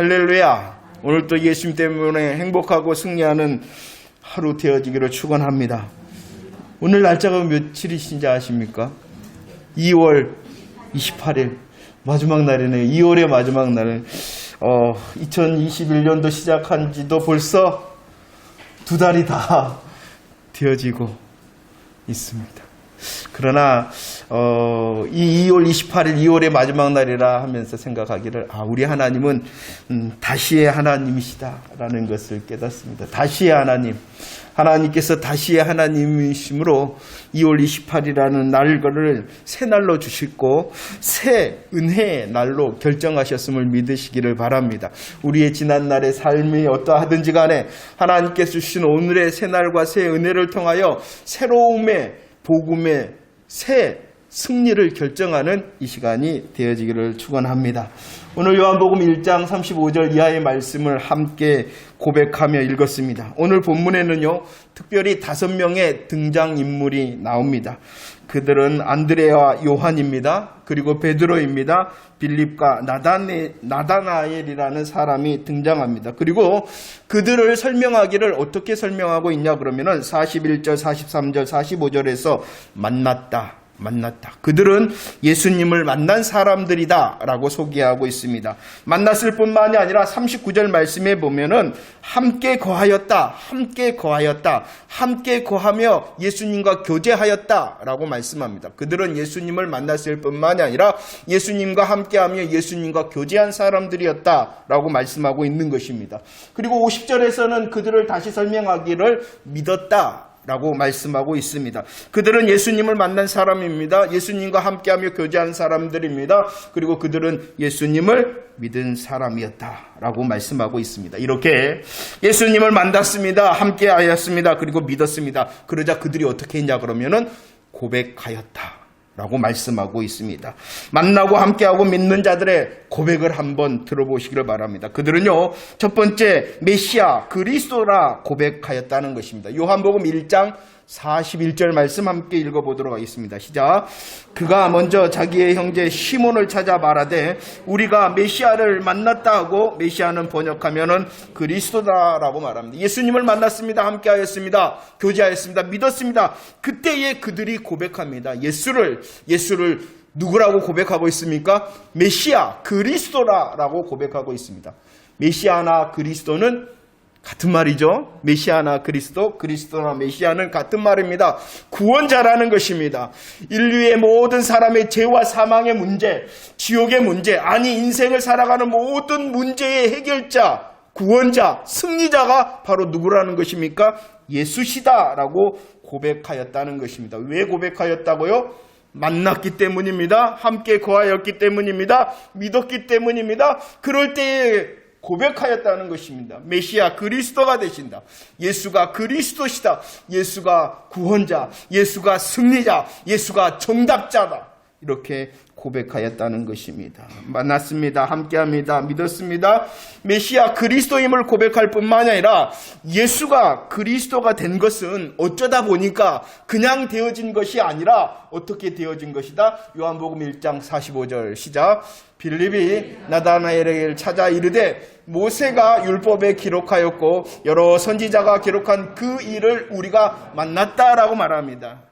할렐루야. 오늘도 예수님 때문에 행복하고 승리하는 하루 되어지기를 축원합니다. 오늘 날짜가 며칠이신지 아십니까? 2월 28일 마지막 날이네요. 2월의 마지막 날. 2021년도 시작한 지도 벌써 2달이 다 되어지고 있습니다. 그러나 이 2월 28일 2월의 마지막 날이라 하면서 생각하기를 우리 하나님은 다시의 하나님이시다라는 것을 깨닫습니다. 다시의 하나님께서 다시의 하나님이심으로 2월 28일이라는 날을 새 날로 주시고 새 은혜의 날로 결정하셨음을 믿으시기를 바랍니다. 우리의 지난날의 삶이 어떠하든지 간에 하나님께서 주신 오늘의 새 날과 새 은혜를 통하여 새로움의 복음의 새 승리를 결정하는 이 시간이 되어지기를 축원합니다. 오늘 요한복음 1장 35절 이하의 말씀을 함께 고백하며 읽었습니다. 오늘 본문에는요, 특별히 5명의 등장인물이 나옵니다. 그들은 안드레와 요한입니다. 그리고 베드로입니다. 빌립과 나다나엘이라는 사람이 등장합니다. 그리고 그들을 설명하기를 어떻게 설명하고 있냐 그러면은 41절, 43절, 45절에서 만났다. 그들은 예수님을 만난 사람들이다 라고 소개하고 있습니다. 만났을 뿐만이 아니라 39절 말씀에 보면은 함께 거하였다, 함께 거하며 예수님과 교제하였다 라고 말씀합니다. 그들은 예수님을 만났을 뿐만이 아니라 예수님과 함께하며 예수님과 교제한 사람들이었다 라고 말씀하고 있는 것입니다. 그리고 50절에서는 그들을 다시 설명하기를 믿었다 라고 말씀하고 있습니다. 그들은 예수님을 만난 사람입니다. 예수님과 함께하며 교제한 사람들입니다. 그리고 그들은 예수님을 믿은 사람이었다 라고 말씀하고 있습니다. 이렇게 예수님을 만났습니다. 함께하였습니다. 그리고 믿었습니다. 그러자 그들이 어떻게 했냐 그러면은 고백하였다 라고 말씀하고 있습니다. 만나고 함께하고 믿는 자들의 고백을 한번 들어보시기를 바랍니다. 그들은요, 첫 번째 메시아 그리스도라 고백하였다는 것입니다. 요한복음 1장 41절 말씀 함께 읽어보도록 하겠습니다. 시작. 그가 먼저 자기의 형제 시몬을 찾아 말하되 우리가 메시아를 만났다 하고, 메시아는 번역하면은 그리스도다라고 말합니다. 예수님을 만났습니다. 함께하였습니다. 교제하였습니다. 믿었습니다. 그때에 그들이 고백합니다. 예수를 누구라고 고백하고 있습니까? 메시아 그리스도라고 고백하고 있습니다. 메시아나 그리스도는 같은 말이죠. 메시아나 그리스도나 메시아는 같은 말입니다. 구원자라는 것입니다. 인류의 모든 사람의 죄와 사망의 문제, 지옥의 문제, 인생을 살아가는 모든 문제의 해결자, 구원자, 승리자가 바로 누구라는 것입니까? 예수시다라고 고백하였다는 것입니다. 왜 고백하였다고요? 만났기 때문입니다. 함께 거하였기 때문입니다. 믿었기 때문입니다. 그럴 때에 고백하였다는 것입니다. 메시아 그리스도가 되신다. 예수가 그리스도시다. 예수가 구원자, 예수가 승리자, 예수가 정답자다. 이렇게 고백하였다는 것입니다. 만났습니다. 함께합니다. 믿었습니다. 메시아 그리스도임을 고백할 뿐만 아니라 예수가 그리스도가 된 것은 어쩌다 보니까 그냥 되어진 것이 아니라 어떻게 되어진 것이다? 요한복음 1장 45절 시작. 빌립이 나다나엘에게 찾아 이르되 모세가 율법에 기록하였고 여러 선지자가 기록한 그 일을 우리가 만났다라고 말합니다.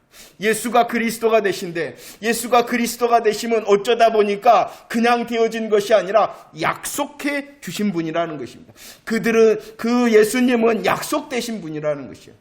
예수가 그리스도가 되신데, 예수가 그리스도가 되시면 어쩌다 보니까 그냥 되어진 것이 아니라 약속해 주신 분이라는 것입니다. 그 예수님은 약속되신 분이라는 것이에요.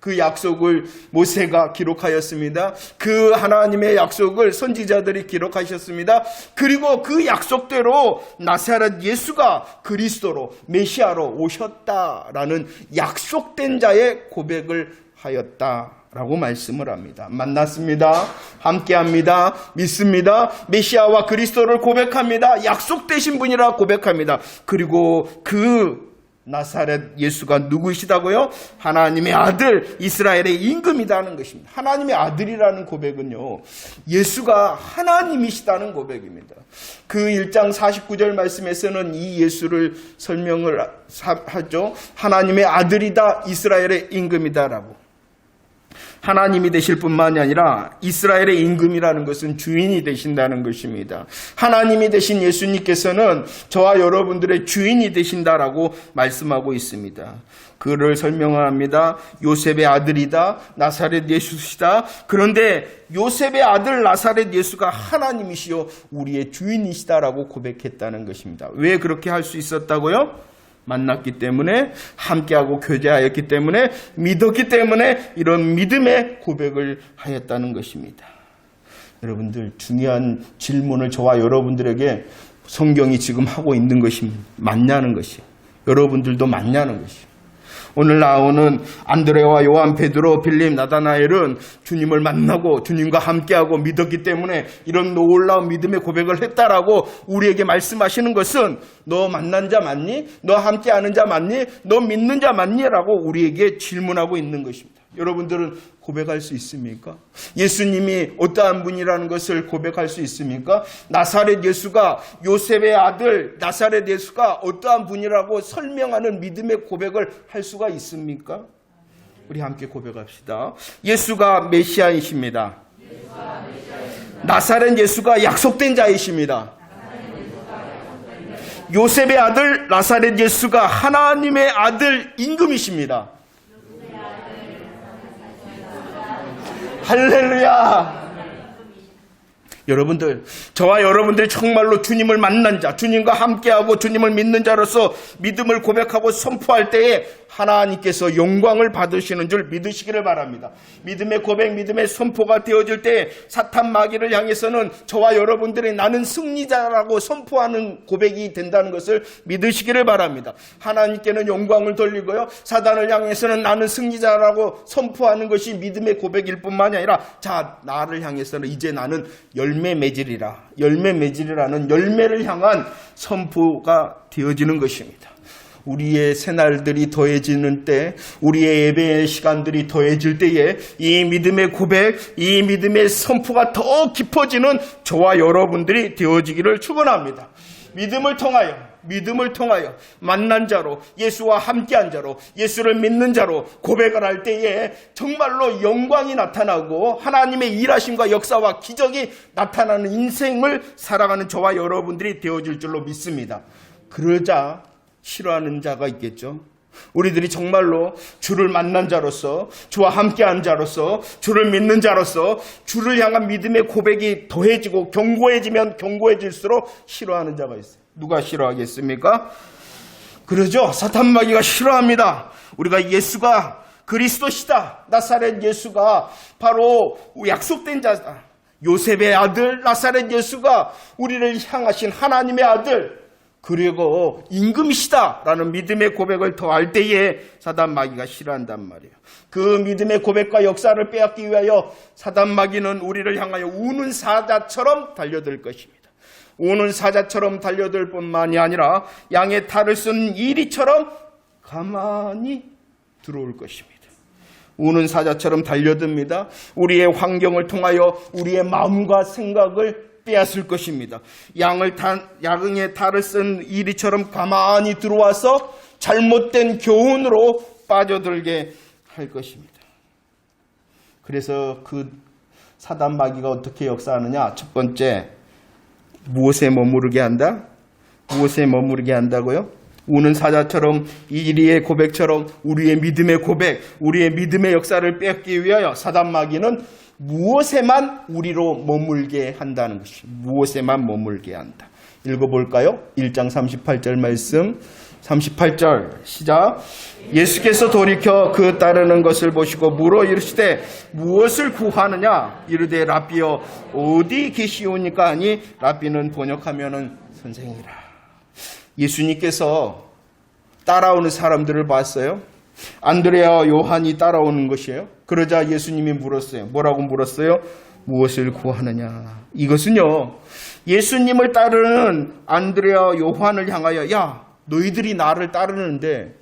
그 약속을 모세가 기록하였습니다. 그 하나님의 약속을 선지자들이 기록하셨습니다. 그리고 그 약속대로 나사렛 예수가 그리스도로 메시아로 오셨다라는 약속된 자의 고백을 하였다라고 말씀을 합니다. 만났습니다. 함께합니다. 믿습니다. 메시아와 그리스도를 고백합니다. 약속되신 분이라 고백합니다. 그리고 그 나사렛 예수가 누구시다고요? 하나님의 아들, 이스라엘의 임금이라는 것입니다. 하나님의 아들이라는 고백은요, 예수가 하나님이시다는 고백입니다. 그 1장 49절 말씀에서는 이 예수를 설명을 하죠. 하나님의 아들이다, 이스라엘의 임금이다라고. 하나님이 되실 뿐만이 아니라 이스라엘의 임금이라는 것은 주인이 되신다는 것입니다. 하나님이 되신 예수님께서는 저와 여러분들의 주인이 되신다라고 말씀하고 있습니다. 그를 설명합니다. 요셉의 아들이다. 나사렛 예수시다. 그런데 요셉의 아들 나사렛 예수가 하나님이시요 우리의 주인이시다라고 고백했다는 것입니다. 왜 그렇게 할 수 있었다고요? 만났기 때문에, 함께하고 교제하였기 때문에, 믿었기 때문에 이런 믿음의 고백을 하였다는 것입니다. 여러분들, 중요한 질문을 저와 여러분들에게 성경이 지금 하고 있는 것입니다. 맞냐는 것이에요. 여러분들도 맞냐는 것이에요. 오늘 나오는 안드레와 요한, 베드로, 빌립, 나다나엘은 주님을 만나고 주님과 함께하고 믿었기 때문에 이런 놀라운 믿음의 고백을 했다라고 우리에게 말씀하시는 것은 너 만난 자 맞니? 너 함께하는 자 맞니? 너 믿는 자 맞니? 라고 우리에게 질문하고 있는 것입니다. 여러분들은 고백할 수 있습니까? 예수님이 어떠한 분이라는 것을 고백할 수 있습니까? 나사렛 예수가, 요셉의 아들 나사렛 예수가 어떠한 분이라고 설명하는 믿음의 고백을 할 수가 있습니까? 우리 함께 고백합시다. 예수가 메시아이십니다. 나사렛 예수가 약속된 자이십니다. 요셉의 아들 나사렛 예수가 하나님의 아들 임금이십니다. 할렐루야. 여러분들, 저와 여러분들이 정말로 주님을 만난 자, 주님과 함께하고 주님을 믿는 자로서 믿음을 고백하고 선포할 때에 하나님께서 영광을 받으시는 줄 믿으시기를 바랍니다. 믿음의 고백, 믿음의 선포가 되어질 때 사탄 마귀를 향해서는 저와 여러분들이 나는 승리자라고 선포하는 고백이 된다는 것을 믿으시기를 바랍니다. 하나님께는 영광을 돌리고요, 사단을 향해서는 나는 승리자라고 선포하는 것이 믿음의 고백일 뿐만이 아니라, 자, 나를 향해서는 이제 나는 열매 맺으리라는 열매를 향한 선포가 되어지는 것입니다. 우리의 새날들이 더해지는 때, 우리의 예배의 시간들이 더해질 때에 이 믿음의 고백, 이 믿음의 선포가 더 깊어지는 저와 여러분들이 되어지기를 축원합니다. 믿음을 통하여 만난 자로, 예수와 함께한 자로, 예수를 믿는 자로 고백을 할 때에 정말로 영광이 나타나고 하나님의 일하심과 역사와 기적이 나타나는 인생을 살아가는 저와 여러분들이 되어질 줄로 믿습니다. 그러자 싫어하는 자가 있겠죠. 우리들이 정말로 주를 만난 자로서, 주와 함께한 자로서, 주를 믿는 자로서 주를 향한 믿음의 고백이 더해지고 견고해지면 견고해질수록 싫어하는 자가 있어요. 누가 싫어하겠습니까? 그러죠. 사탄 마귀가 싫어합니다. 우리가 예수가 그리스도시다, 나사렛 예수가 바로 약속된 자다, 요셉의 아들 나사렛 예수가 우리를 향하신 하나님의 아들, 그리고 임금이시다라는 믿음의 고백을 더할 때에 사단 마귀가 싫어한단 말이에요. 그 믿음의 고백과 역사를 빼앗기 위하여 사단 마귀는 우리를 향하여 우는 사자처럼 달려들 것입니다. 우는 사자처럼 달려들 뿐만이 아니라 양의 탈을 쓴 이리처럼 가만히 들어올 것입니다. 우는 사자처럼 달려듭니다. 우리의 환경을 통하여 우리의 마음과 생각을 빼앗을 것입니다. 양의 탈을 쓴 이리처럼 가만히 들어와서 잘못된 교훈으로 빠져들게 할 것입니다. 그래서 그 사단 마귀가 어떻게 역사하느냐? 첫 번째, 무엇에 머무르게 한다? 무엇에 머무르게 한다고요? 우는 사자처럼, 이리의 고백처럼 우리의 믿음의 고백, 우리의 믿음의 역사를 뺏기 위하여 사단 마귀는 무엇에만 우리로 머물게 한다는 것입니다. 무엇에만 머물게 한다. 읽어볼까요? 1장 38절 말씀. 38절 시작. 예수께서 돌이켜 그 따르는 것을 보시고 물어 이르시되 무엇을 구하느냐? 이르되 랍비여 어디 계시오니까 하니, 랍비는 번역하면은 선생이라. 예수님께서 따라오는 사람들을 봤어요. 안드레아와 요한이 따라오는 것이에요. 그러자 예수님이 물었어요. 뭐라고 물었어요? 무엇을 구하느냐? 이것은요, 예수님을 따르는 안드레아와 요한을 향하여, 야, 너희들이 나를 따르는데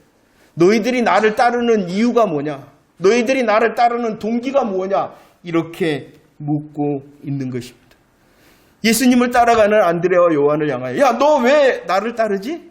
너희들이 나를 따르는 이유가 뭐냐? 너희들이 나를 따르는 동기가 뭐냐? 이렇게 묻고 있는 것입니다. 예수님을 따라가는 안드레아와 요한을 향하여, 야, 너 왜 나를 따르지?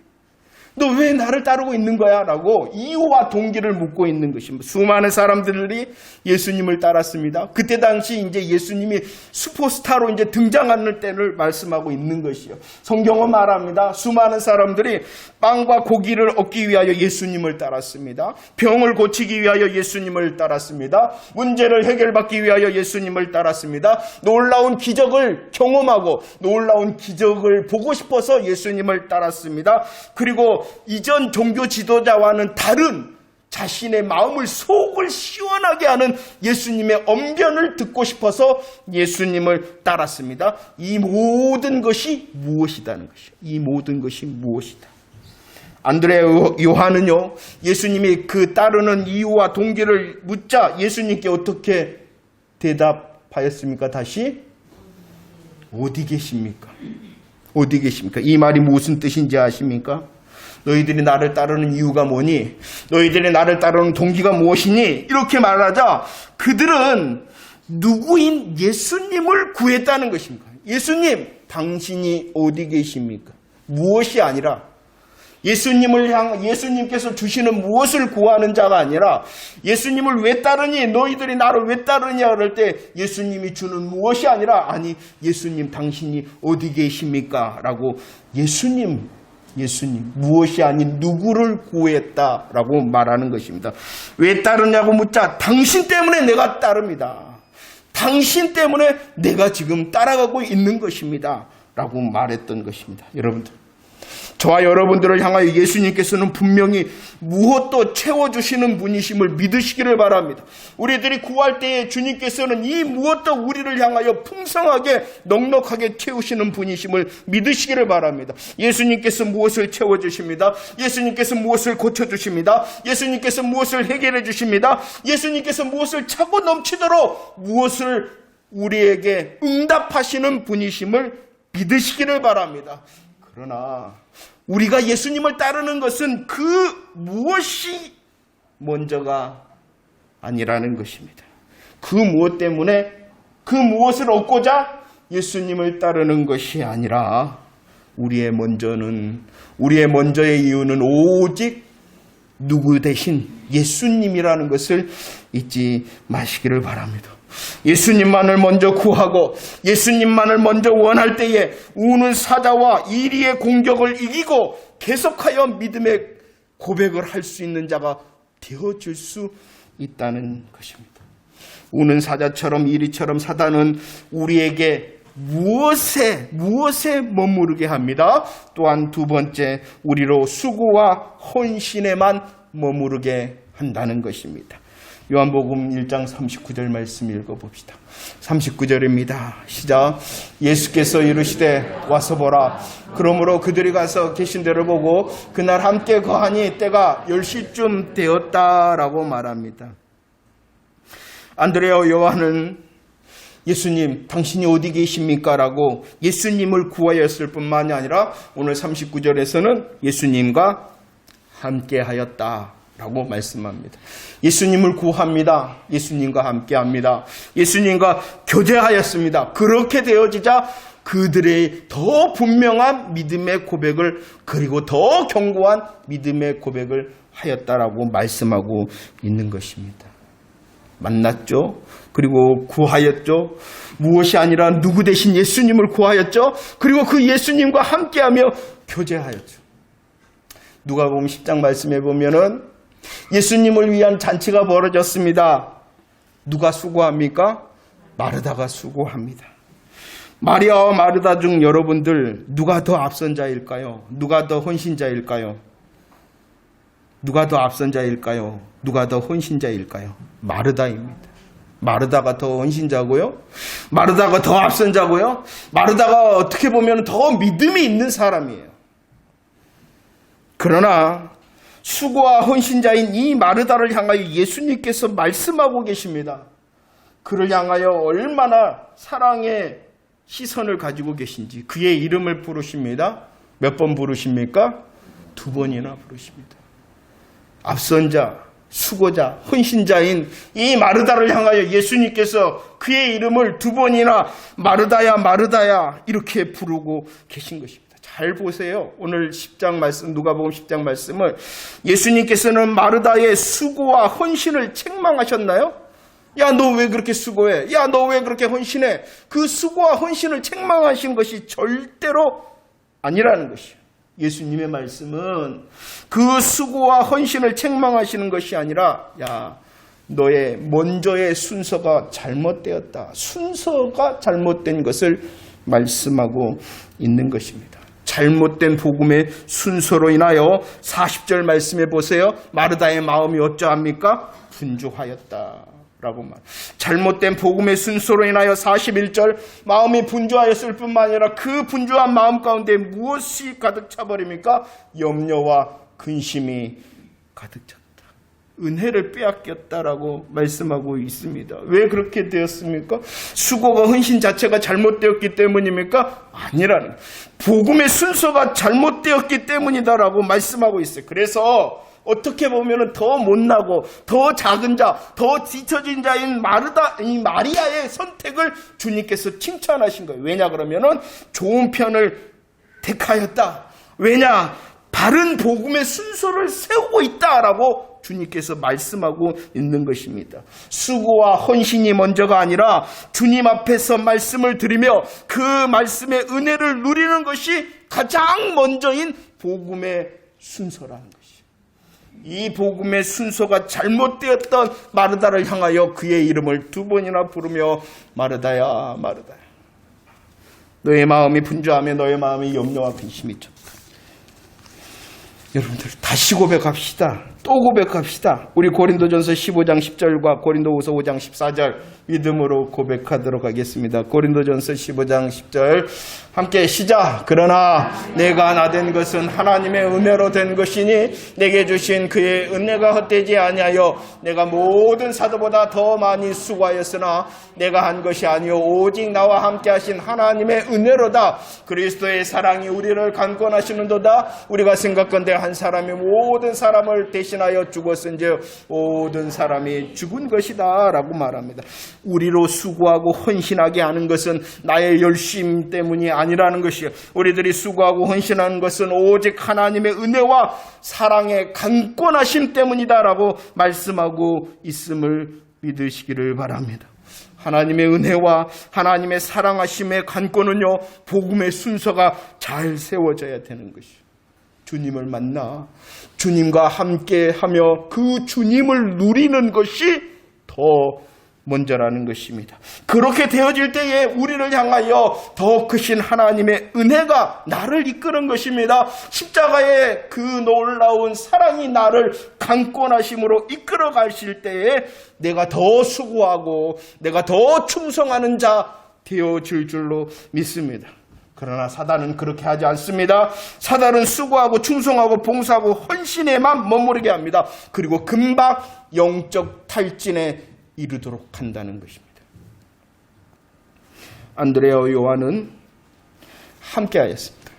너 왜 나를 따르고 있는 거야? 라고 이유와 동기를 묻고 있는 것입니다. 수많은 사람들이 예수님을 따랐습니다. 그때 당시 이제 예수님이 슈퍼스타로 이제 등장하는 때를 말씀하고 있는 것이요. 성경은 말합니다. 수많은 사람들이 빵과 고기를 얻기 위하여 예수님을 따랐습니다. 병을 고치기 위하여 예수님을 따랐습니다. 문제를 해결받기 위하여 예수님을 따랐습니다. 놀라운 기적을 경험하고 놀라운 기적을 보고 싶어서 예수님을 따랐습니다. 그리고 이전 종교 지도자와는 다른 자신의 마음을 속을 시원하게 하는 예수님의 언변을 듣고 싶어서 예수님을 따랐습니다. 이 모든 것이 무엇이다는 것이요. 이 모든 것이 무엇이다. 안드레 요한은요, 예수님이 그 따르는 이유와 동기를 묻자 예수님께 어떻게 대답하였습니까? 다시 어디 계십니까? 어디 계십니까? 이 말이 무슨 뜻인지 아십니까? 너희들이 나를 따르는 이유가 뭐니? 너희들이 나를 따르는 동기가 무엇이니? 이렇게 말하자 그들은 누구인 예수님을 구했다는 것입니다. 예수님, 당신이 어디 계십니까? 무엇이 아니라 예수님께서 주시는 무엇을 구하는 자가 아니라 예수님을 왜 따르니? 너희들이 나를 왜 따르냐? 그럴 때 예수님이 주는 무엇이 아니라 아니, 예수님 당신이 어디 계십니까? 라고 예수님 무엇이 아닌 누구를 구했다라고 말하는 것입니다. 왜 따르냐고 묻자 당신 때문에 내가 따릅니다. 당신 때문에 내가 지금 따라가고 있는 것입니다. 라고 말했던 것입니다. 여러분들, 저와 여러분들을 향하여 예수님께서는 분명히 무엇도 채워주시는 분이심을 믿으시기를 바랍니다. 우리들이 구할 때에 주님께서는 이 무엇도 우리를 향하여 풍성하게 넉넉하게 채우시는 분이심을 믿으시기를 바랍니다. 예수님께서 무엇을 채워주십니다. 예수님께서 무엇을 고쳐주십니다. 예수님께서 무엇을 해결해 주십니다. 예수님께서 무엇을 차고 넘치도록 무엇을 우리에게 응답하시는 분이심을 믿으시기를 바랍니다. 그러나 우리가 예수님을 따르는 것은 그 무엇이 먼저가 아니라는 것입니다. 그 무엇 때문에 그 무엇을 얻고자 예수님을 따르는 것이 아니라 우리의 먼저의 이유는 오직 누구 대신 예수님이라는 것을 잊지 마시기를 바랍니다. 예수님만을 먼저 구하고 예수님만을 먼저 원할 때에 우는 사자와 이리의 공격을 이기고 계속하여 믿음의 고백을 할 수 있는 자가 되어줄 수 있다는 것입니다. 우는 사자처럼 이리처럼 사단은 우리에게 무엇에 머무르게 합니다. 또한 두 번째, 우리로 수고와 헌신에만 머무르게 한다는 것입니다. 요한복음 1장 39절 말씀 읽어봅시다. 39절입니다. 시작. 예수께서 이르시되 와서 보라. 그러므로 그들이 가서 계신 데를 보고 그날 함께 거하니 때가 10시쯤 되었다라고 말합니다. 안드레와 요한은 예수님, 당신이 어디 계십니까? 라고 예수님을 구하였을 뿐만이 아니라 오늘 39절에서는 예수님과 함께 하였다 라고 말씀합니다. 예수님을 구합니다. 예수님과 함께합니다. 예수님과 교제하였습니다. 그렇게 되어지자 그들의 더 분명한 믿음의 고백을, 그리고 더 견고한 믿음의 고백을 하였다라고 말씀하고 있는 것입니다. 만났죠. 그리고 구하였죠. 무엇이 아니라 누구 대신 예수님을 구하였죠. 그리고 그 예수님과 함께하며 교제하였죠. 누가복음 10장 말씀해 보면은 예수님을 위한 잔치가 벌어졌습니다. 누가 수고합니까? 마르다가 수고합니다. 마리아와 마르다 중 여러분들 누가 더 앞선 자일까요? 누가 더 헌신자일까요? 누가 더 앞선 자일까요? 누가 더 헌신자일까요? 마르다입니다. 마르다가 더 헌신자고요. 마르다가 더 앞선 자고요. 마르다가 어떻게 보면 더 믿음이 있는 사람이에요. 그러나 수고와 헌신자인 이 마르다를 향하여 예수님께서 말씀하고 계십니다. 그를 향하여 얼마나 사랑의 시선을 가지고 계신지 그의 이름을 부르십니다. 몇 번 부르십니까? 2번이나 부르십니다. 앞선 자, 수고자, 헌신자인 이 마르다를 향하여 예수님께서 그의 이름을 2번이나 마르다야 마르다야 이렇게 부르고 계신 것입니다. 자, 잘 보세요. 오늘 10장 말씀, 누가복음 10장 말씀을 예수님께서는 마르다의 수고와 헌신을 책망하셨나요? 야, 너 왜 그렇게 수고해? 야, 너 왜 그렇게 헌신해? 그 수고와 헌신을 책망하신 것이 절대로 아니라는 것이에요. 예수님의 말씀은 그 수고와 헌신을 책망하시는 것이 아니라, 야, 너의 먼저의 순서가 잘못되었다. 순서가 잘못된 것을 말씀하고 있는 것입니다. 잘못된 복음의 순서로 인하여 40절 말씀해 보세요. 마르다의 마음이 어쩌합니까? 분주하였다. 라고 말. 잘못된 복음의 순서로 인하여 41절 마음이 분주하였을 뿐만 아니라 그 분주한 마음 가운데 무엇이 가득 차버립니까? 염려와 근심이 가득 찼다. 은혜를 빼앗겼다라고 말씀하고 있습니다. 왜 그렇게 되었습니까? 수고가 헌신 자체가 잘못되었기 때문입니까? 아니라는, 복음의 순서가 잘못되었기 때문이다라고 말씀하고 있어요. 그래서 어떻게 보면 더 못나고 더 작은 자, 더 뒤처진 자인 마리아의 선택을 주님께서 칭찬하신 거예요. 왜냐 그러면은 좋은 편을 택하였다. 왜냐? 바른 복음의 순서를 세우고 있다라고 주님께서 말씀하고 있는 것입니다. 수고와 헌신이 먼저가 아니라 주님 앞에서 말씀을 드리며 그 말씀의 은혜를 누리는 것이 가장 먼저인 복음의 순서라는 것입니다. 이 복음의 순서가 잘못되었던 마르다를 향하여 그의 이름을 2번이나 부르며 마르다야 마르다야, 너의 마음이 분주하며 너의 마음이 염려와 근심이 쳤다. 여러분들 다시 고백합시다. 또 고백합시다. 우리 고린도전서 15장 10절과 고린도후서 5장 14절 믿음으로 고백하도록 하겠습니다. 고린도전서 15장 10절 함께 시작. 그러나 내가 나된 것은 하나님의 은혜로 된 것이니 내게 주신 그의 은혜가 헛되지 아니하여 내가 모든 사도보다 더 많이 수고하였으나 내가 한 것이 아니요 오직 나와 함께 하신 하나님의 은혜로다. 그리스도의 사랑이 우리를 강권하시는도다. 우리가 생각건대 한 사람이 모든 사람을 대신하여 죽었은즉 모든 사람이 죽은 것이다 라고 말합니다. 우리로 수고하고 헌신하게 하는 것은 나의 열심 때문이 아니라는 것이에요. 우리들이 수고하고 헌신하는 것은 오직 하나님의 은혜와 사랑의 강권하심 때문이다라고 말씀하고 있음을 믿으시기를 바랍니다. 하나님의 은혜와 하나님의 사랑하심의 간권은요, 복음의 순서가 잘 세워져야 되는 것이에요. 주님을 만나 주님과 함께하며 그 주님을 누리는 것이 더 먼저라는 것입니다. 그렇게 되어질 때에 우리를 향하여 더 크신 하나님의 은혜가 나를 이끄는 것입니다. 십자가의 그 놀라운 사랑이 나를 강권하심으로 이끌어 가실 때에 내가 더 수고하고 내가 더 충성하는 자 되어질 줄로 믿습니다. 그러나 사단은 그렇게 하지 않습니다. 사단은 수고하고 충성하고 봉사하고 헌신에만 머무르게 합니다. 그리고 금방 영적 탈진에 이르도록 한다는 것입니다. 안드레와 요한은 함께하였습니다.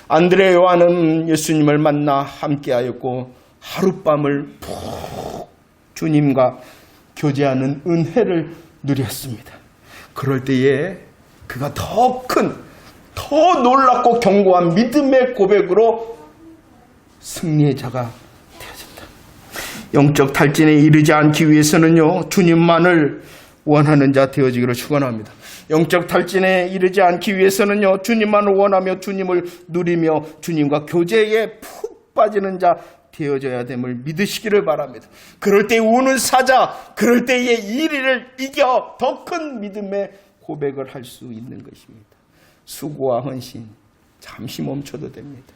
안드레와 요한은 예수님을 만나 함께하였고 하룻밤을 푹 주님과 교제하는 은혜를 누렸습니다. 그럴 때에 그가 더 놀랍고 견고한 믿음의 고백으로 승리의 자가 되어진다. 영적 탈진에 이르지 않기 위해서는요, 주님만을 원하는 자 되어지기를 축원합니다. 영적 탈진에 이르지 않기 위해서는요, 주님만을 원하며 주님을 누리며 주님과 교제에 푹 빠지는 자 되어져야 됨을 믿으시기를 바랍니다. 그럴 때 우는 사자, 그럴 때의 이리를 이겨 더 큰 믿음의 고백을 할 수 있는 것입니다. 수고와 헌신 잠시 멈춰도 됩니다.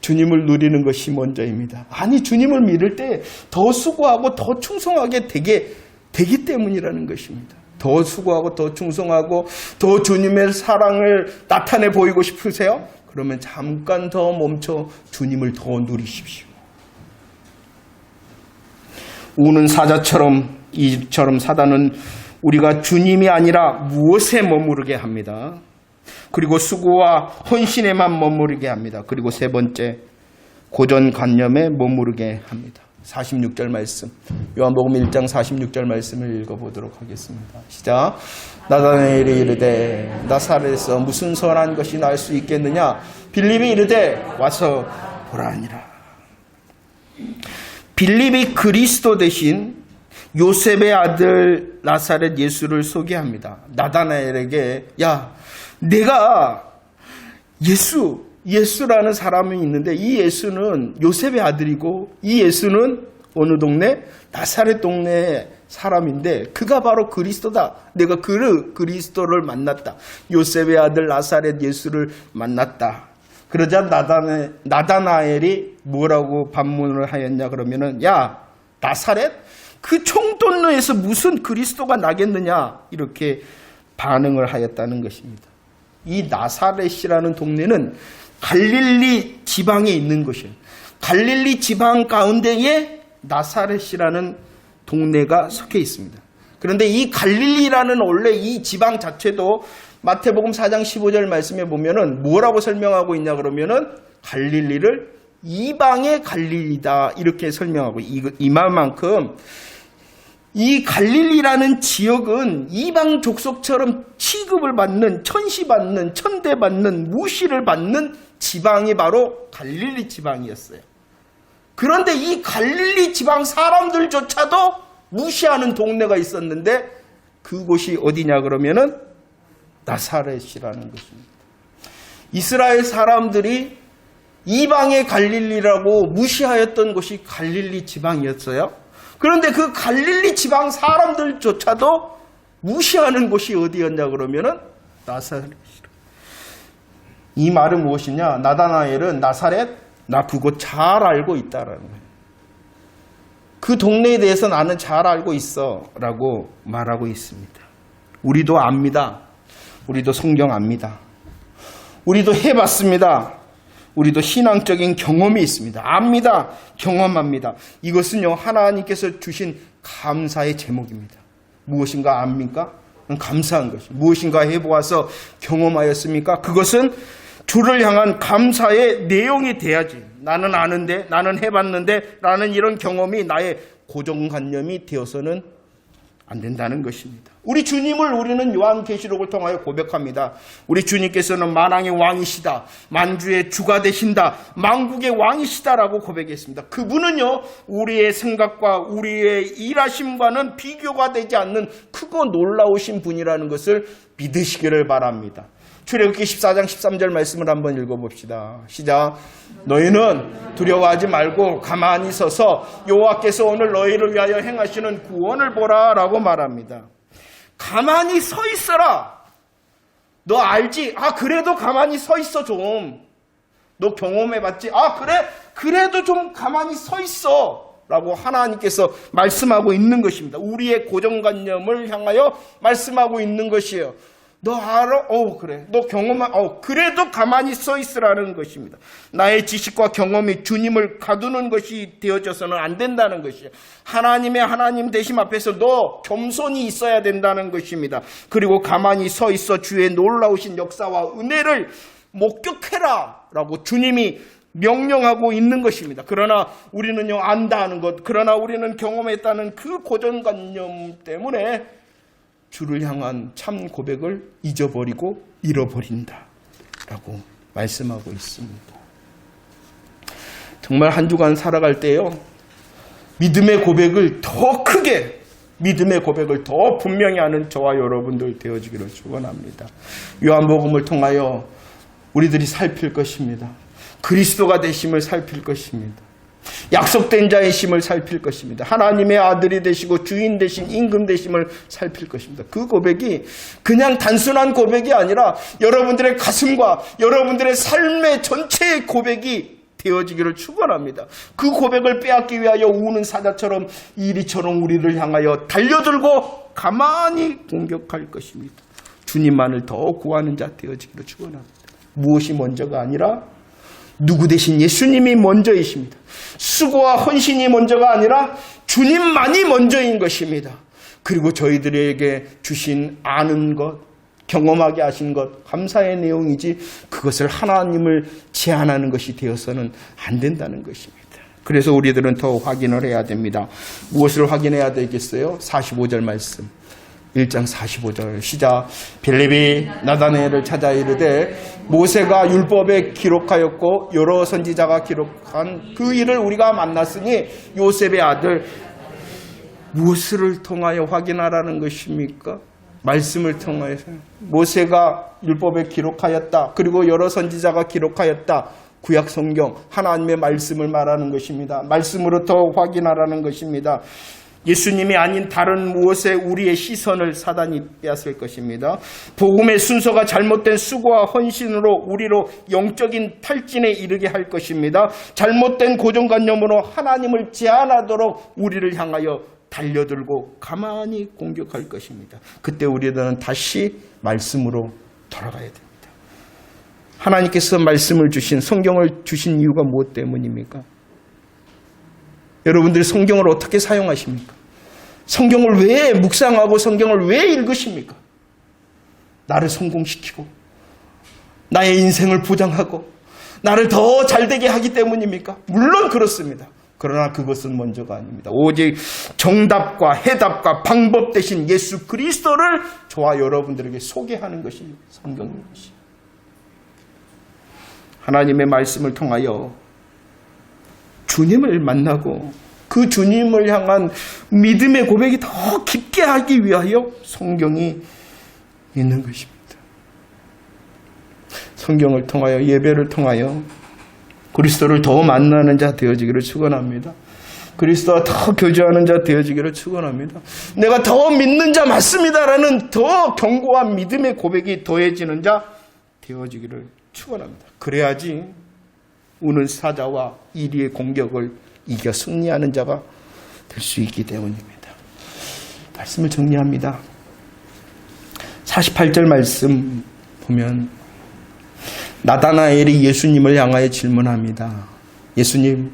주님을 누리는 것이 먼저입니다. 아니, 주님을 믿을 때 더 수고하고 더 충성하게 되기 때문이라는 것입니다. 더 수고하고 더 충성하고 더 주님의 사랑을 나타내 보이고 싶으세요? 그러면 잠깐 더 멈춰 주님을 더 누리십시오. 우는 사자처럼 이처럼 사단은 우리가 주님이 아니라 무엇에 머무르게 합니다. 그리고 수고와 헌신에만 머무르게 합니다. 그리고 세 번째, 고정관념에 머무르게 합니다. 46절 말씀, 요한복음 1장 46절 말씀을 읽어보도록 하겠습니다. 시작. 나다나엘이 이르되 나사렛에서 무슨 선한 것이 날 수 있겠느냐? 빌립이 이르되 와서 보라니라. 빌립이 그리스도 대신 요셉의 아들 나사렛 예수를 소개합니다. 나다나엘에게 야, 내가 예수라는 사람이 있는데 이 예수는 요셉의 아들이고 이 예수는 어느 동네? 나사렛 동네 사람인데 그가 바로 그리스도다. 내가 그리스도를 만났다. 요셉의 아들 나사렛 예수를 만났다. 그러자 나다나엘이 뭐라고 반문을 하였냐 그러면은 야, 나사렛? 그 총돈로에서 무슨 그리스도가 나겠느냐 이렇게 반응을 하였다는 것입니다. 이 나사렛이라는 동네는 갈릴리 지방에 있는 것이에요. 갈릴리 지방 가운데에 나사렛이라는 동네가 속해 있습니다. 그런데 이 갈릴리라는 원래 이 지방 자체도 마태복음 4장 15절 말씀에 보면은 뭐라고 설명하고 있냐 그러면은 갈릴리를 이방의 갈릴리다 이렇게 설명하고 이만큼 이 갈릴리라는 지역은 이방 족속처럼 취급을 받는, 천시받는, 천대받는, 무시를 받는 지방이 바로 갈릴리 지방이었어요. 그런데 이 갈릴리 지방 사람들조차도 무시하는 동네가 있었는데 그곳이 어디냐 그러면은 나사렛이라는 것입니다. 이스라엘 사람들이 이방의 갈릴리라고 무시하였던 곳이 갈릴리 지방이었어요. 그런데 그 갈릴리 지방 사람들조차도 무시하는 곳이 어디였냐 그러면은 나사렛이라. 이 말은 무엇이냐? 나다나엘은 나사렛? 나 그곳 잘 알고 있다라는 거예요. 그 동네에 대해서 나는 잘 알고 있어 라고 말하고 있습니다. 우리도 압니다. 우리도 성경 압니다. 우리도 해봤습니다. 우리도 신앙적인 경험이 있습니다. 압니다. 경험합니다. 이것은요, 하나님께서 주신 감사의 제목입니다. 무엇인가 압니까? 감사한 것이. 무엇인가 해보아서 경험하였습니까? 그것은 주를 향한 감사의 내용이 돼야지. 나는 아는데, 나는 해봤는데, 라는 이런 경험이 나의 고정관념이 되어서는 안 된다는 것입니다. 우리 주님을 우리는 요한계시록을 통하여 고백합니다. 우리 주님께서는 만왕의 왕이시다. 만주의 주가 되신다. 만국의 왕이시다라고 고백했습니다. 그분은요, 우리의 생각과 우리의 일하심과는 비교가 되지 않는 크고 놀라우신 분이라는 것을 믿으시기를 바랍니다. 출애굽기 14장 13절 말씀을 한번 읽어봅시다. 시작. 너희는 두려워하지 말고 가만히 서서 여호와께서 오늘 너희를 위하여 행하시는 구원을 보라 라고 말합니다. 가만히 서 있어라. 너 알지? 아, 그래도 가만히 서 있어 좀. 너 경험해봤지? 아, 그래도 좀 가만히 서 있어 라고 하나님께서 말씀하고 있는 것입니다. 우리의 고정관념을 향하여 말씀하고 있는 것이에요. 너 알아? 그래. 너 그래도 가만히 서 있으라는 것입니다. 나의 지식과 경험이 주님을 가두는 것이 되어져서는 안 된다는 것이에요. 하나님의 하나님 되심 앞에서 너 겸손히 있어야 된다는 것입니다. 그리고 가만히 서 있어 주의 놀라우신 역사와 은혜를 목격해라 라고 주님이 명령하고 있는 것입니다. 그러나 우리는요, 안다는 것, 그러나 우리는 경험했다는 그 고정관념 때문에 주를 향한 참 고백을 잊어버리고 잃어버린다 라고 말씀하고 있습니다. 정말 한 주간 살아갈 때요, 믿음의 고백을 더 크게, 믿음의 고백을 더 분명히 하는 저와 여러분들 되어지기를 축원합니다. 요한복음을 통하여 우리들이 살필 것입니다. 그리스도가 되심을 살필 것입니다. 약속된 자의 심을 살필 것입니다. 하나님의 아들이 되시고 주인 되신 임금 되심을 살필 것입니다. 그 고백이 그냥 단순한 고백이 아니라 여러분들의 가슴과 여러분들의 삶의 전체의 고백이 되어지기를 축원합니다. 그 고백을 빼앗기 위하여 우는 사자처럼 이리처럼 우리를 향하여 달려들고 가만히 공격할 것입니다. 주님만을 더 구하는 자 되어지기를 축원합니다. 무엇이 먼저가 아니라 누구 대신 예수님이 먼저이십니다. 수고와 헌신이 먼저가 아니라 주님만이 먼저인 것입니다. 그리고 저희들에게 주신 아는 것, 경험하게 하신 것, 감사의 내용이지 그것을 하나님을 제한하는 것이 되어서는 안 된다는 것입니다. 그래서 우리들은 더 확인을 해야 됩니다. 무엇을 확인해야 되겠어요? 45절 말씀. 1장 45절 시작. 빌립이 나다나엘을 찾아 이르되 모세가 율법에 기록하였고 여러 선지자가 기록한 그 일을 우리가 만났으니 요셉의 아들. 무엇을 통하여 확인하라는 것입니까? 말씀을 통하여서. 모세가 율법에 기록하였다. 그리고 여러 선지자가 기록하였다. 구약 성경 하나님의 말씀을 말하는 것입니다. 말씀으로 더 확인하라는 것입니다. 예수님이 아닌 다른 무엇에 우리의 시선을 사단이 빼앗을 것입니다. 복음의 순서가 잘못된 수고와 헌신으로 우리로 영적인 탈진에 이르게 할 것입니다. 잘못된 고정관념으로 하나님을 제한하도록 우리를 향하여 달려들고 가만히 공격할 것입니다. 그때 우리들은 다시 말씀으로 돌아가야 됩니다. 하나님께서 말씀을 주신, 성경을 주신 이유가 무엇 때문입니까? 여러분들이 성경을 어떻게 사용하십니까? 성경을 왜 묵상하고 성경을 왜 읽으십니까? 나를 성공시키고 나의 인생을 보장하고 나를 더 잘되게 하기 때문입니까? 물론 그렇습니다. 그러나 그것은 먼저가 아닙니다. 오직 정답과 해답과 방법 대신 예수 그리스도를 저와 여러분들에게 소개하는 것이 성경인 것입니다. 하나님의 말씀을 통하여 주님을 만나고 그 주님을 향한 믿음의 고백이 더 깊게 하기 위하여 성경이 있는 것입니다. 성경을 통하여, 예배를 통하여 그리스도를 더 만나는 자 되어지기를 축원합니다. 그리스도와 더 교제하는 자 되어지기를 축원합니다. 내가 더 믿는 자 맞습니다라는 더 견고한 믿음의 고백이 더해지는 자 되어지기를 축원합니다. 그래야지 우는 사자와 이리의 공격을 이겨 승리하는 자가 될 수 있기 때문입니다. 말씀을 정리합니다. 48절 말씀 보면 나다나엘이 예수님을 향하여 질문합니다. 예수님,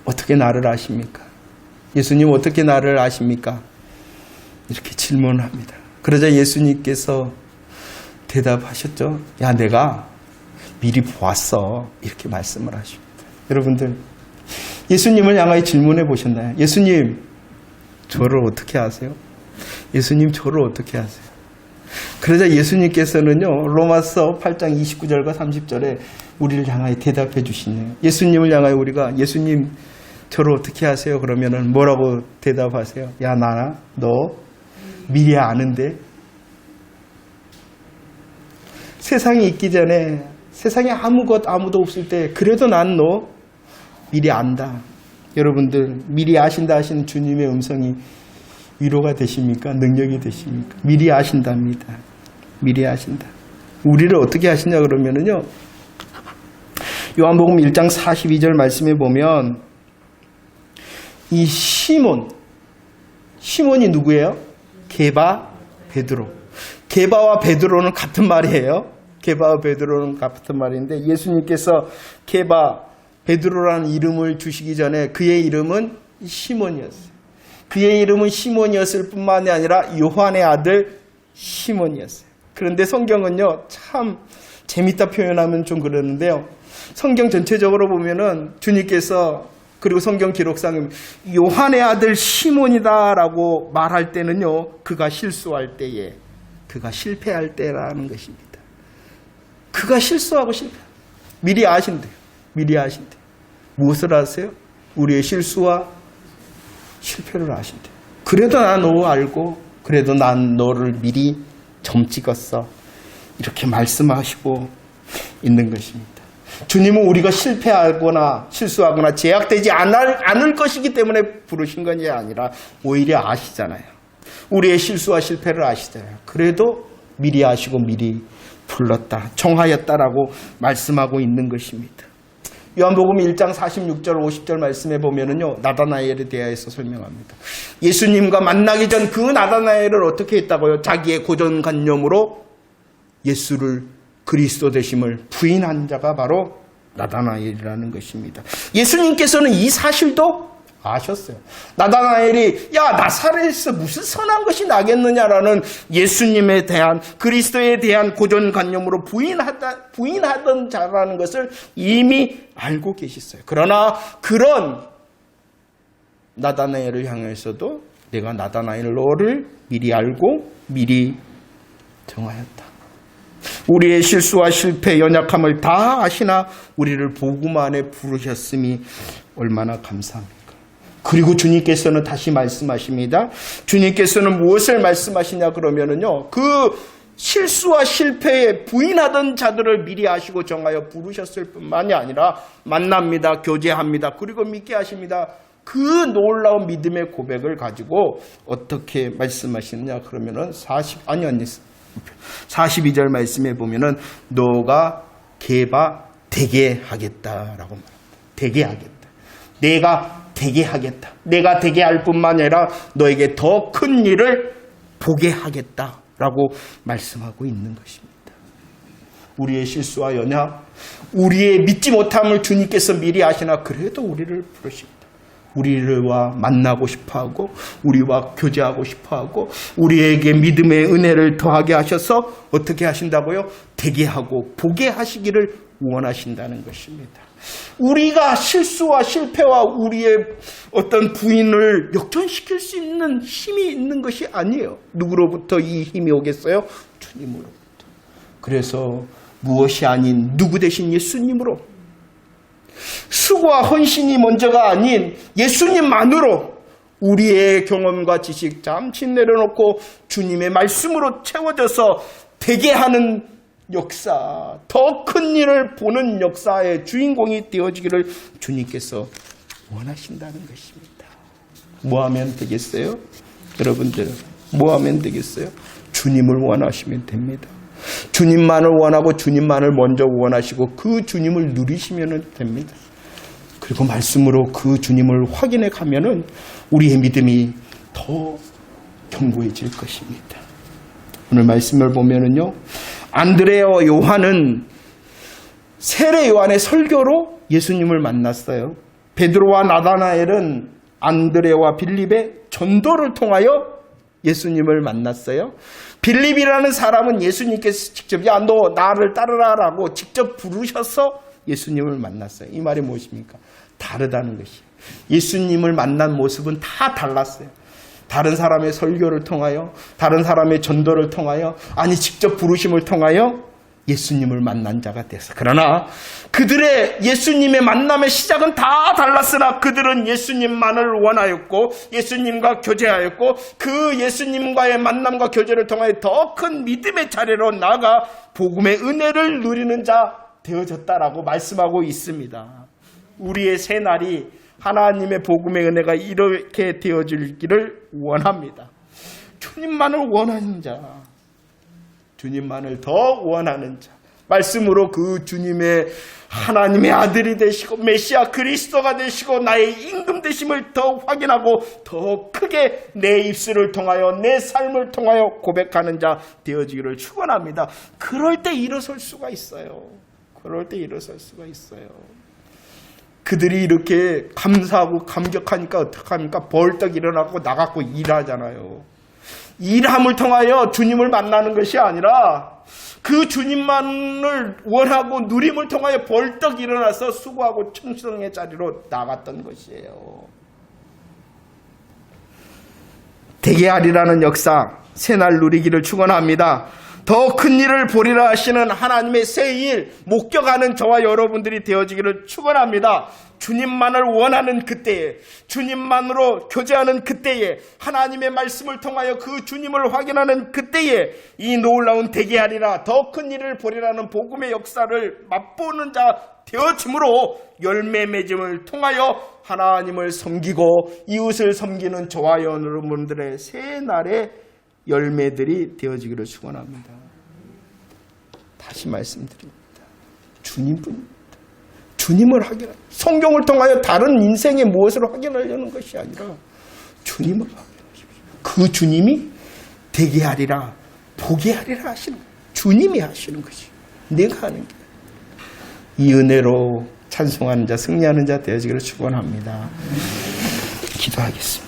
어떻게 나를 아십니까? 예수님, 어떻게 나를 아십니까? 이렇게 질문합니다. 그러자 예수님께서 대답하셨죠. 야, 내가 미리 보았어. 이렇게 말씀을 하십니다. 여러분들, 예수님을 향하여 질문해 보셨나요? 예수님, 저를 어떻게 아세요? 예수님, 저를 어떻게 아세요? 그러자 예수님께서는요, 로마서 8장 29절과 30절에 우리를 향하여 대답해 주시네요. 예수님을 향하여 우리가 예수님, 저를 어떻게 아세요? 그러면은 뭐라고 대답하세요? 야, 너 미리 아는데? 세상이 있기 전에, 세상에 아무도 없을 때, 그래도 난 너 미리 안다. 여러분들, 미리 아신다 하시는 주님의 음성이 위로가 되십니까? 능력이 되십니까? 미리 아신답니다. 미리 아신다. 우리를 어떻게 아시냐 그러면은요, 요한복음 1장 42절 말씀에 보면 이 시몬이 누구예요? 게바, 베드로. 게바와 베드로는 같은 말이에요. 게바와 베드로는 같은 말인데 예수님께서 게바, 베드로라는 이름을 주시기 전에 그의 이름은 시몬이었어요. 그의 이름은 시몬이었을 뿐만이 아니라 요한의 아들 시몬이었어요. 그런데 성경은요, 참 재밌다 표현하면 좀 그러는데요. 성경 전체적으로 보면은 주님께서, 그리고 성경 기록상 요한의 아들 시몬이다라고 말할 때는요, 그가 실수할 때에, 그가 실패할 때라는 것입니다. 그가 실수하고 미리 아신대요. 미리 아신대요. 무엇을 아세요? 우리의 실수와 실패를 아신대요. 그래도 난 너 알고, 그래도 난 너를 미리 점 찍었어. 이렇게 말씀하시고 있는 것입니다. 주님은 우리가 실패하거나 실수하거나 제약되지 않을 것이기 때문에 부르신 것이 아니라 오히려 아시잖아요. 우리의 실수와 실패를 아시잖아요. 그래도 미리 아시고 미리 불렀다, 정하였다라고 말씀하고 있는 것입니다. 요한복음 1장 46절 50절 말씀에 보면은요, 나다나엘에 대해서 설명합니다. 예수님과 만나기 전 그 나다나엘을 어떻게 했다고요? 자기의 고정관념으로 예수를 그리스도 되심을 부인한 자가 바로 나다나엘이라는 것입니다. 예수님께서는 이 사실도 아셨어요. 나다나엘이 야 나사렛에서 무슨 선한 것이 나겠느냐라는 예수님에 대한 그리스도에 대한 고정관념으로 부인하던 자라는 것을 이미 알고 계셨어요. 그러나 그런 나다나엘을 향해서도 내가 나다나엘 너를 미리 알고 미리 정하였다. 우리의 실수와 실패, 연약함을 다 아시나 우리를 복음 안에 부르셨음이 얼마나 감사합니까? 그리고 주님께서는 다시 말씀하십니다. 주님께서는 무엇을 말씀하시냐 그러면은요. 그 실수와 실패에 부인하던 자들을 미리 아시고 정하여 부르셨을 뿐만이 아니라 만납니다. 교제합니다. 그리고 믿게 하십니다. 그 놀라운 믿음의 고백을 가지고 어떻게 말씀하시느냐 그러면은 42절 말씀에 보면은 너가 개바 되게 하겠다라고 말합니다. 되게 하겠다. 내가 되게 하겠다. 내가 되게 할 뿐만 아니라 너에게 더 큰 일을 보게 하겠다라고 말씀하고 있는 것입니다. 우리의 실수와 연약, 우리의 믿지 못함을 주님께서 미리 아시나 그래도 우리를 부르십니다. 우리와 만나고 싶어하고 우리와 교제하고 싶어하고 우리에게 믿음의 은혜를 더하게 하셔서 어떻게 하신다고요? 되게 하고 보게 하시기를 원하신다는 것입니다. 우리가 실수와 실패와 우리의 어떤 부인을 역전시킬 수 있는 힘이 있는 것이 아니에요. 누구로부터 이 힘이 오겠어요? 주님으로부터. 그래서 무엇이 아닌 누구 대신 예수님으로 수고와 헌신이 먼저가 아닌 예수님만으로 우리의 경험과 지식 잠시 내려놓고 주님의 말씀으로 채워져서 되게 하는 역사, 더 큰 일을 보는 역사의 주인공이 되어지기를 주님께서 원하신다는 것입니다. 뭐 하면 되겠어요? 여러분들 뭐 하면 되겠어요? 주님을 원하시면 됩니다. 주님만을 원하고 주님만을 먼저 원하시고 그 주님을 누리시면 됩니다. 그리고 말씀으로 그 주님을 확인해 가면은 우리의 믿음이 더 견고해질 것입니다. 오늘 말씀을 보면은요, 안드레와 요한은 세례 요한의 설교로 예수님을 만났어요. 베드로와 나다나엘은 안드레와 빌립의 전도를 통하여 예수님을 만났어요. 빌립이라는 사람은 예수님께서 직접 야 너 나를 따르라라고 직접 부르셔서 예수님을 만났어요. 이 말이 무엇입니까? 다르다는 것이에요. 예수님을 만난 모습은 다 달랐어요. 다른 사람의 설교를 통하여, 다른 사람의 전도를 통하여, 아니 직접 부르심을 통하여 예수님을 만난 자가 됐어. 그러나 그들의 예수님의 만남의 시작은 다 달랐으나 그들은 예수님만을 원하였고 예수님과 교제하였고 그 예수님과의 만남과 교제를 통하여 더 큰 믿음의 자리로 나아가 복음의 은혜를 누리는 자 되어졌다라고 말씀하고 있습니다. 우리의 새날이 하나님의 복음의 은혜가 이렇게 되어지기를 원합니다. 주님만을 원하는 자, 주님만을 더 원하는 자, 말씀으로 그 주님의 하나님의 아들이 되시고 메시아 그리스도가 되시고 나의 임금 되심을 더 확인하고 더 크게 내 입술을 통하여 내 삶을 통하여 고백하는 자 되어지기를 축원합니다. 그럴 때 일어설 수가 있어요. 그럴 때 일어설 수가 있어요. 그들이 이렇게 감사하고 감격하니까 어떡합니까? 벌떡 일어나고 나가고 일하잖아요. 일함을 통하여 주님을 만나는 것이 아니라 그 주님만을 원하고 누림을 통하여 벌떡 일어나서 수고하고 충성의 자리로 나갔던 것이에요. 되게 하리라는 역사, 새날 누리기를 축원합니다. 더 큰 일을 보리라 하시는 하나님의 새 일 목격하는 저와 여러분들이 되어지기를 축원합니다. 주님만을 원하는 그때에, 주님만으로 교제하는 그때에, 하나님의 말씀을 통하여 그 주님을 확인하는 그때에 이 놀라운 되게 하리라 더 큰 일을 보리라는 복음의 역사를 맛보는 자 되어짐으로 열매 맺음을 통하여 하나님을 섬기고 이웃을 섬기는 저와 여러분들의 새 날의 열매들이 되어지기를 축원합니다. 다시 말씀드립니다. 주님뿐입니다. 주님을 확인하는, 성경을 통하여 다른 인생의 무엇을 확인하려는 것이 아니라 주님을 확인하십시오. 그 주님이 되게 하리라, 보게 하리라 하시는 거예요. 주님이 하시는 것이 내가 하는 게. 이 은혜로 찬송하는 자, 승리하는 자 되어지기를 축원합니다. 기도하겠습니다.